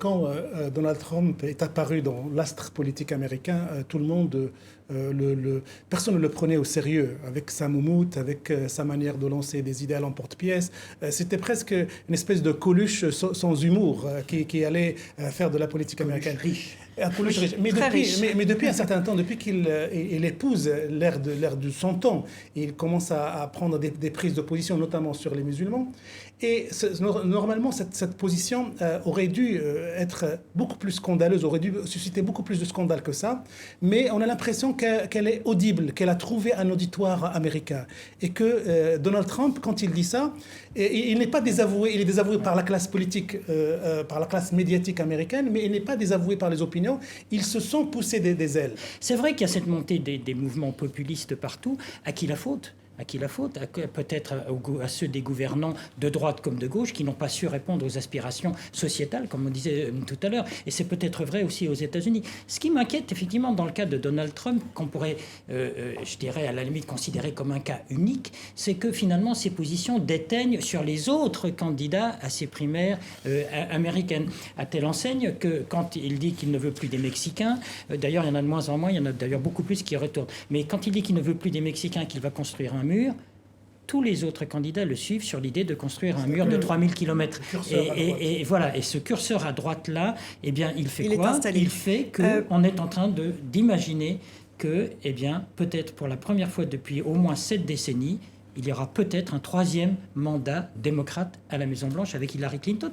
quand Donald Trump est apparu dans l'astre politique américain, tout le monde, personne ne le prenait au sérieux, avec sa moumoute, avec sa manière de lancer des idées à l'emporte-pièce. C'était presque une espèce de Coluche sans humour qui allait faire de la politique américaine. Riche. Un Coluche riche. Mais depuis un certain temps, depuis qu'il épouse l'ère de son temps, il commence à prendre des prises de position, notamment sur les musulmans. Et normalement, cette position aurait dû être beaucoup plus scandaleuse, aurait dû susciter beaucoup plus de scandales que ça. Mais on a l'impression qu'elle est audible, qu'elle a trouvé un auditoire américain. Et que Donald Trump, quand il dit ça, il n'est pas désavoué, il est désavoué par la classe politique, par la classe médiatique américaine, mais il n'est pas désavoué par les opinions. Ils se sont poussés des ailes. C'est vrai qu'il y a cette montée des mouvements populistes partout. À qui la faute ? À qui la faute ? Peut-être à ceux des gouvernants de droite comme de gauche qui n'ont pas su répondre aux aspirations sociétales, comme on disait tout à l'heure. Et c'est peut-être vrai aussi aux États-Unis. Ce qui m'inquiète, effectivement, dans le cas de Donald Trump, qu'on pourrait, je dirais, à la limite considérer comme un cas unique, c'est que finalement, ses positions déteignent sur les autres candidats à ces primaires américaines. À telle enseigne que quand il dit qu'il ne veut plus des Mexicains, d'ailleurs, il y en a de moins en moins, il y en a d'ailleurs beaucoup plus qui retournent. Mais quand il dit qu'il ne veut plus des Mexicains, qu'il va construire un mur, tous les autres candidats le suivent sur l'idée de construire un mur de 3000 km. Et voilà, et ce curseur à droite-là, eh bien, il fait quoi ? Il fait qu'on est en train d'imaginer que, eh bien, peut-être pour la première fois depuis au moins 7 décennies, il y aura peut-être un 3e mandat démocrate à la Maison-Blanche avec Hillary Clinton.